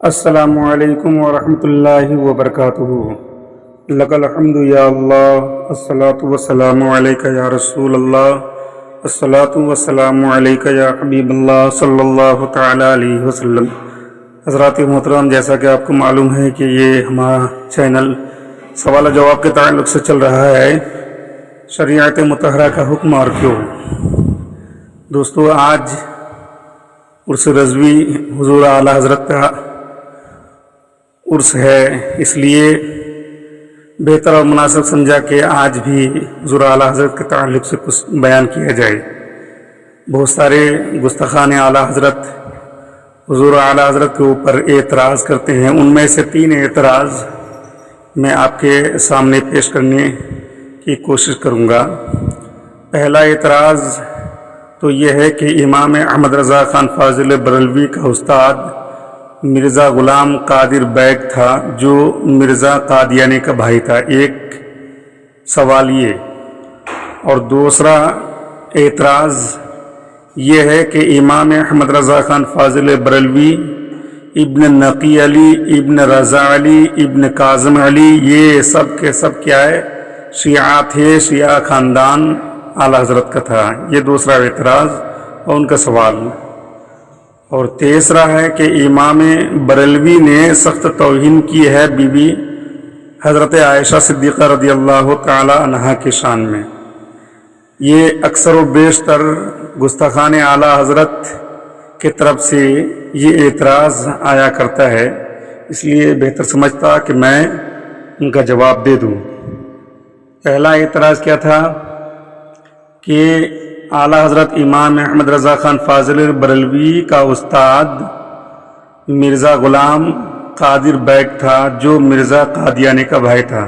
السلام علیکم ورحمۃ اللہ وبرکاتہ۔ لک الحمد یا اللہ، الصلاۃ والسلام علیک یا رسول اللہ، الصلاۃ والسلام علیک یا حبیب اللہ صلی اللہ تعالی علیہ وسلم۔ حضرات محترم، جیسا کہ آپ کو معلوم ہے کہ یہ ہمارا چینل سوال و جواب کے تعلق سے چل رہا ہے، شریعت مطہرہ کا حکم اور کیوں۔ دوستو، آج عرس رضوی حضور اعلیٰ حضرت کا عرس ہے، اس لیے بہتر اور مناسب سمجھا کہ آج بھی حضور اعلیٰ حضرت کے تعلق سے کچھ بیان کیا جائے۔ بہت سارے گستاخان اعلیٰ حضرت حضور اعلیٰ حضرت کے اوپر اعتراض کرتے ہیں، ان میں سے 3 اعتراض میں آپ کے سامنے پیش کرنے کی کوشش کروں گا۔ پہلا اعتراض تو یہ ہے کہ امام احمد رضا خان فاضل بریلوی کا استاد مرزا غلام قادر بیگ تھا، جو مرزا قادیانی کا بھائی تھا۔ ایک سوال یہ، اور دوسرا اعتراض یہ ہے کہ امام احمد رضا خان فاضل بریلوی ابن نقی علی، ابن رضا علی، ابن کاظم علی، یہ سب کے سب کیا ہے؟ شیعہ تھے، شیعہ خاندان اعلیٰ حضرت کا تھا۔ یہ دوسرا اعتراض اور ان کا سوال۔ اور تیسرا ہے کہ امام بریلوی نے سخت توہین کی ہے بی بی حضرت عائشہ صدیقہ رضی اللہ تعالی عنہا کی شان میں۔ یہ اکثر و بیشتر گستاخان اعلیٰ حضرت کی طرف سے یہ اعتراض آیا کرتا ہے، اس لیے بہتر سمجھتا کہ میں ان کا جواب دے دوں۔ پہلا اعتراض کیا تھا کہ اعلیٰ حضرت امام احمد رضا خان فاضل بریلوی کا استاد مرزا غلام قادر بیگ تھا، جو مرزا قادیانی کا بھائی تھا۔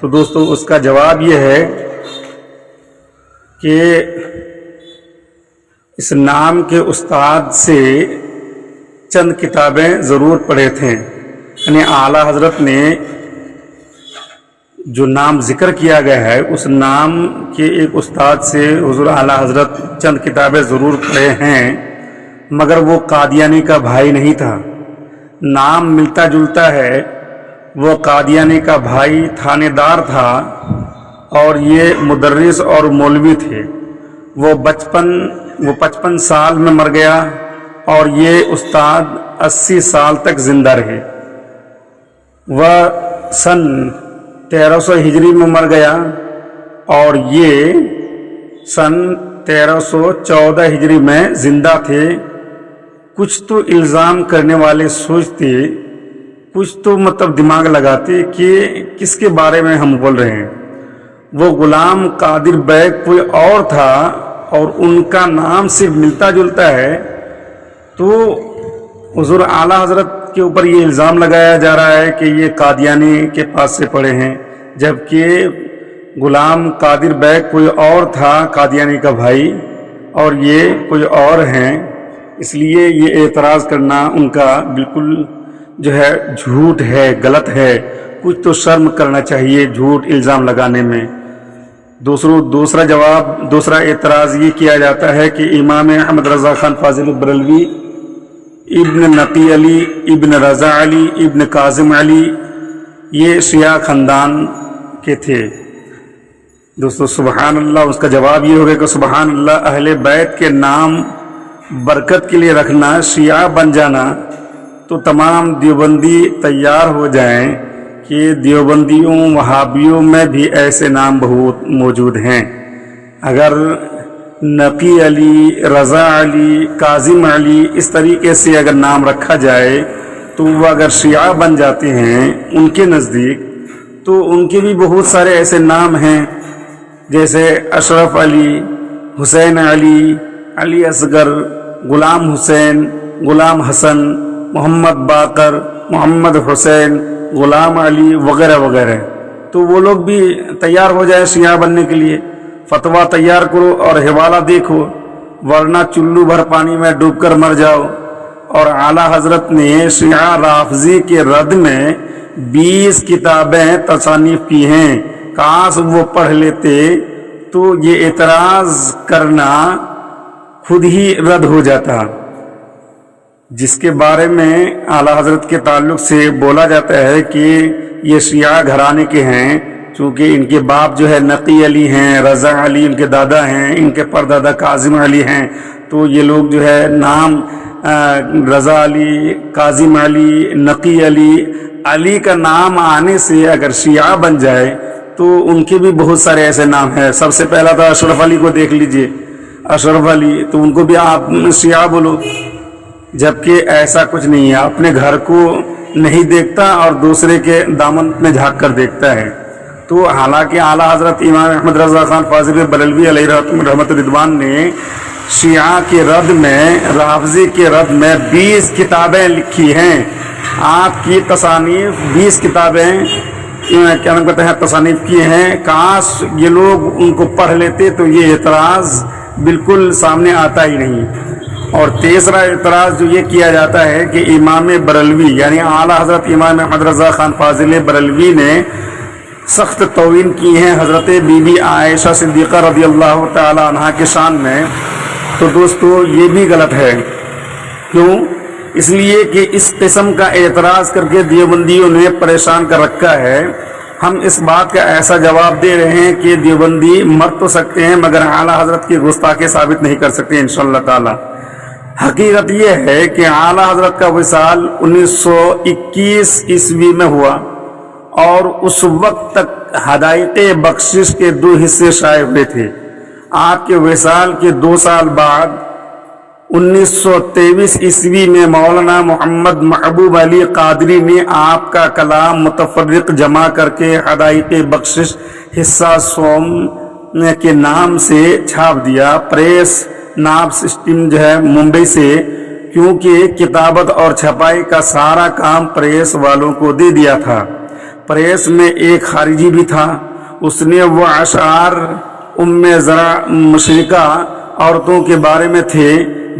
تو دوستو، اس کا جواب یہ ہے کہ اس نام کے استاد سے چند کتابیں ضرور پڑھے تھے، یعنی اعلیٰ حضرت نے جو نام ذکر کیا گیا ہے اس نام کے ایک استاد سے حضور اعلیٰ حضرت چند کتابیں ضرور پڑھے ہیں، مگر وہ قادیانی کا بھائی نہیں تھا۔ نام ملتا جلتا ہے، وہ قادیانی کا بھائی تھانے دار تھا اور یہ مدرس اور مولوی تھے۔ وہ 55 سال میں مر گیا اور یہ استاد 80 سال تک زندہ رہے۔ وہ سن 1300 ہجری میں مر گیا اور یہ سن 1314 ہجری میں زندہ تھے۔ کچھ تو الزام کرنے والے سوچتے، کچھ تو دماغ لگاتے کہ کس کے بارے میں ہم بول رہے ہیں۔ وہ غلام قادر بیگ کوئی اور تھا اور ان کا نام صرف ملتا جلتا ہے، تو حضور اعلیٰ حضرت کے اوپر یہ الزام لگایا جا رہا ہے کہ یہ قادیانی کے پاس سے پڑھے ہیں، جبکہ غلام قادر بیگ کوئی اور تھا، قادیانی کا بھائی، اور یہ کوئی اور ہیں۔ اس لیے یہ اعتراض کرنا ان کا بالکل جھوٹ ہے، غلط ہے۔ کچھ تو شرم کرنا چاہیے جھوٹ الزام لگانے میں۔ دوسرا اعتراض یہ کیا جاتا ہے کہ امام احمد رضا خان فاضل بریلوی ابن نقی علی، ابن رضا علی، ابن کاظم علی، یہ شیعہ خاندان کے تھے۔ دوستو، سبحان اللہ، اس کا جواب یہ ہوگا کہ سبحان اللہ، اہل بیت کے نام برکت کے لیے رکھنا، شیعہ بن جانا، تو تمام دیوبندی تیار ہو جائیں کہ دیوبندیوں وہابیوں میں بھی ایسے نام بہت موجود ہیں۔ اگر نقی علی، رضا علی، کاظم علی اس طریقے سے اگر نام رکھا جائے تو وہ اگر شیعہ بن جاتے ہیں ان کے نزدیک، تو ان کے بھی بہت سارے ایسے نام ہیں، جیسے اشرف علی، حسین علی، علی اصغر، غلام حسین، غلام حسن، محمد باقر، محمد حسین، غلام علی وغیرہ وغیرہ۔ تو وہ لوگ بھی تیار ہو جائے شیعہ بننے کے لیے، فتویٰ تیار کرو اور حوالہ دیکھو، ورنہ چلو بھر پانی میں ڈوب کر مر جاؤ۔ اور اعلیٰ حضرت نے شیعہ رافضی کے رد میں 20 کتابیں تصانیف کی ہیں، کاش وہ پڑھ لیتے تو یہ اعتراض کرنا خود ہی رد ہو جاتا۔ جس کے بارے میں اعلیٰ حضرت کے تعلق سے بولا جاتا ہے کہ یہ شیعہ گھرانے کے ہیں، چونکہ ان کے باپ جو ہے نقی علی ہیں، رضا علی ان کے دادا ہیں، ان کے پردادا کاظم علی ہیں، تو یہ لوگ جو ہے نام رضا علی، کاظم علی، نقی علی، علی کا نام آنے سے اگر شیعہ بن جائے تو ان کے بھی بہت سارے ایسے نام ہیں۔ سب سے پہلا تھا اشرف علی کو دیکھ لیجئے، اشرف علی، تو ان کو بھی آپ شیعہ بولو، جبکہ ایسا کچھ نہیں ہے۔ اپنے گھر کو نہیں دیکھتا اور دوسرے کے دامن میں جھانک کر دیکھتا ہے۔ تو حالانکہ اعلیٰ حضرت امام احمد رضا خان فاضل بریلوی علیہ رحمت رضوان نے شیعہ کے رد میں، رافضی کے رد میں 20 کتابیں لکھی ہیں۔ آپ کی تصانیف 20 کتابیں کیا نام کہتے ہیں تصانیف کی ہیں۔ کاش یہ لوگ ان کو پڑھ لیتے تو یہ اعتراض بالکل سامنے آتا ہی نہیں۔ اور تیسرا اعتراض جو یہ کیا جاتا ہے کہ امام بریلوی یعنی اعلیٰ حضرت امام احمد رضا خان فاضل بریلوی نے سخت توہین کی ہیں حضرت بی بی عائشہ صدیقہ رضی اللہ تعالی عنہا کے شان میں، تو دوستو یہ بھی غلط ہے۔ کیوں؟ اس لیے کہ اس قسم کا اعتراض کر کے دیوبندیوں نے پریشان کر رکھا ہے۔ ہم اس بات کا ایسا جواب دے رہے ہیں کہ دیوبندی مر تو سکتے ہیں مگر اعلیٰ حضرت کی گستاخی ثابت نہیں کر سکتے انشاءاللہ تعالی۔ حقیقت یہ ہے کہ اعلیٰ حضرت کا وصال 1921 عیسوی میں ہوا اور اس وقت تک ہدایت بخشش کے 2 حصے شائع ہوئے تھے۔ آپ کے وصال کے 2 سال بعد 1923 عیسوی میں مولانا محمد محبوب علی قادری نے آپ کا کلام متفرق جمع کر کے ہدایت بخشش حصہ سوم کے نام سے چھاپ دیا۔ پریس ناب سسٹم جو ہے ممبئی سے، کیونکہ کتابت اور چھپائی کا سارا کام پریس والوں کو دے دیا تھا۔ پریس میں ایک خارجی بھی تھا، اس نے وہ اشعار زرع مشرکہ عورتوں کے بارے میں تھے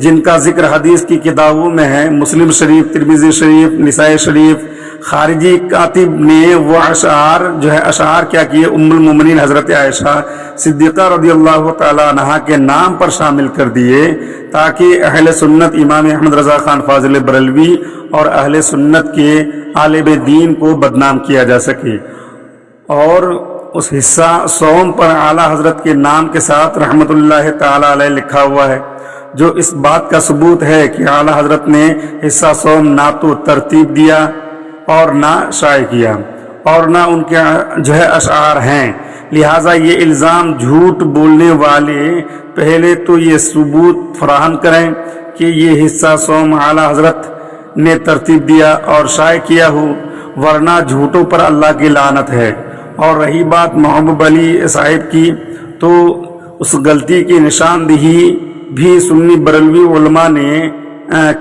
جن کا ذکر حدیث کی کتابوں میں ہے، مسلم شریف، ترمذی شریف، نسائی شریف۔ خارجی کاتب نے وہ اشعار کیا کیے، المومنین حضرت عائشہ صدیقہ رضی اللہ تعالی عنہا کے نام پر شامل کر دیے تاکہ اہل سنت امام احمد رضا خان فاضل بریلوی اور اہل سنت کے عالم دین کو بدنام کیا جا سکے۔ اور اس حصہ سوم پر اعلیٰ حضرت کے نام کے ساتھ رحمت اللہ تعالی علیہ لکھا ہوا ہے، جو اس بات کا ثبوت ہے کہ اعلیٰ حضرت نے حصہ سوم نہ تو ترتیب دیا اور نہ شائع کیا اور نہ ان کے اشعار ہیں۔ لہٰذا یہ الزام جھوٹ بولنے والے پہلے تو یہ ثبوت فراہم کریں کہ یہ حصہ سوم اعلیٰ حضرت نے ترتیب دیا اور شائع کیا ہو، ورنہ جھوٹوں پر اللہ کی لعنت ہے۔ اور رہی بات محبوب علی صاحب کی، تو اس غلطی کی نشاندہی بھی سنی بریلوی علماء نے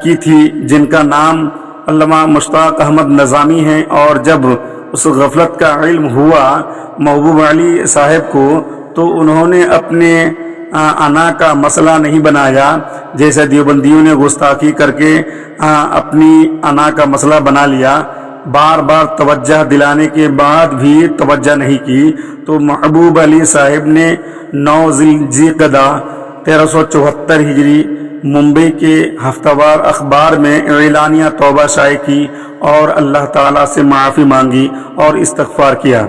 کی تھی جن کا نام علامہ مشتاق احمد نظامی ہے، اور جب اس غفلت کا علم ہوا محبوب علی صاحب کو تو انہوں نے اپنے انا کا مسئلہ نہیں بنایا، جیسے دیوبندیوں نے گستاخی کر کے اپنی انا کا مسئلہ بنا لیا۔ بار بار توجہ دلانے کے بعد بھی توجہ نہیں کی تو محبوب علی صاحب نے 9 ذوالقعدہ 1374 ہجری ممبئی کے ہفتہ وار اخبار میں اعلانیہ توبہ شائع کی اور اللہ تعالیٰ سے معافی مانگی اور استغفار کیا۔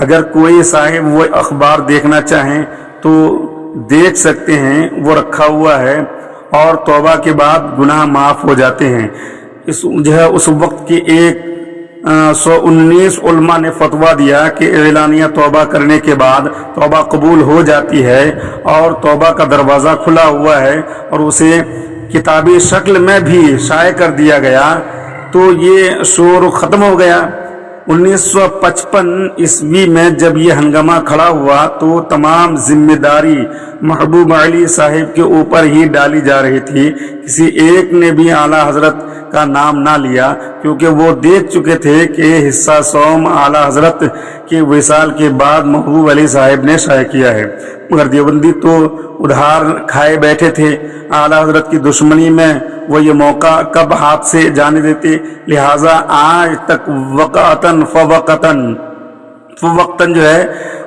اگر کوئی صاحب وہ اخبار دیکھنا چاہیں تو دیکھ سکتے ہیں، وہ رکھا ہوا ہے، اور توبہ کے بعد گناہ معاف ہو جاتے ہیں۔ اس وقت کے 119 علماء نے فتویٰ دیا کہ اعلانیہ توبہ کرنے کے بعد توبہ قبول ہو جاتی ہے اور توبہ کا دروازہ کھلا ہوا ہے، اور اسے کتابی شکل میں بھی شائع کر دیا گیا تو یہ شور ختم ہو گیا۔ 1955 عیسوی میں جب یہ ہنگامہ کھڑا ہوا تو تمام ذمہ داری محبوب علی صاحب کے اوپر ہی ڈالی جا رہی تھی، کسی ایک نے بھی اعلیٰ حضرت کا نام نہ لیا، کیونکہ وہ دیکھ چکے تھے کہ حصہ سوم اعلیٰ حضرت کے وصال کے بعد محبوب علی صاحب نے شائع کیا ہے، مگر دیوبندی تو ادھار کھائے بیٹھے تھے۔ اعلیٰ حضرت کی دشمنی میں وہ یہ موقع کب ہاتھ سے جانے دیتے، لہٰذا آج تک وقتاً فوقتاً جو ہے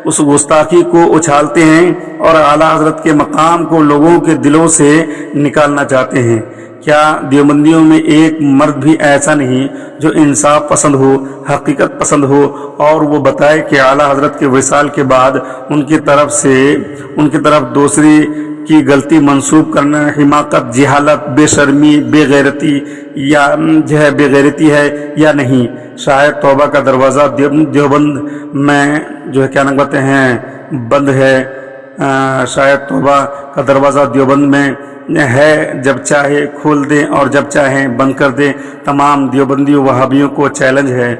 اس گستاخی کو اچھالتے ہیں اور اعلیٰ حضرت کے مقام کو لوگوں کے دلوں سے نکالنا چاہتے ہیں۔ کیا دیوبندیوں میں ایک مرد بھی ایسا نہیں جو انصاف پسند ہو، حقیقت پسند ہو، اور وہ بتائے کہ اعلیٰ حضرت کے وصال کے بعد ان کی طرف دوسری کی غلطی منسوب کرنا حماقت، جہالت، بے شرمی، بے غیرتی ہے یا نہیں؟ شاید توبہ کا دروازہ دیوبند میں جو ہے کیا نام کہتے ہیں بند ہے، شاید توبہ کا دروازہ دیوبند میں ہے، جب چاہے کھول دیں اور جب چاہیں بند کر دیں۔ تمام دیوبندی وہابیوں کو چیلنج ہے،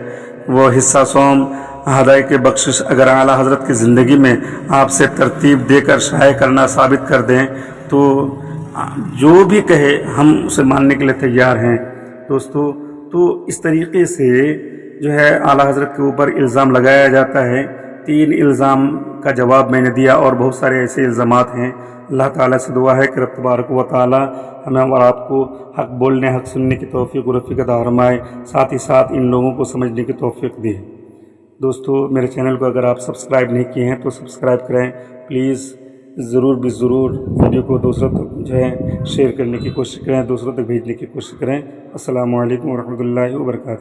وہ حصہ سوم ہدایت کے بخشش اگر اعلیٰ حضرت کی زندگی میں آپ سے ترتیب دے کر شائع کرنا ثابت کر دیں تو جو بھی کہے ہم اسے ماننے کے لیے تیار ہیں دوستو۔ تو اس طریقے سے جو ہے اعلیٰ حضرت کے اوپر الزام لگایا جاتا ہے۔ 3 الزام کا جواب میں نے دیا اور بہت سارے ایسے الزامات ہیں۔ اللہ تعالیٰ سے دعا ہے کہ رب تبارک و تعالیٰ ہمیں اور آپ کو حق بولنے، حق سننے کی توفیق و رفیق عطا فرمائے، ساتھ ہی ساتھ ان لوگوں کو سمجھنے کی توفیق دے۔ دوستو میرے چینل کو اگر آپ سبسکرائب نہیں کیے ہیں تو سبسکرائب کریں پلیز، ضرور ویڈیو کو دوسروں تک جو ہے شیئر کرنے کی کوشش کریں، دوسروں تک بھیجنے کی کوشش کریں۔ السلام علیکم ورحمۃ اللہ وبرکاتہ۔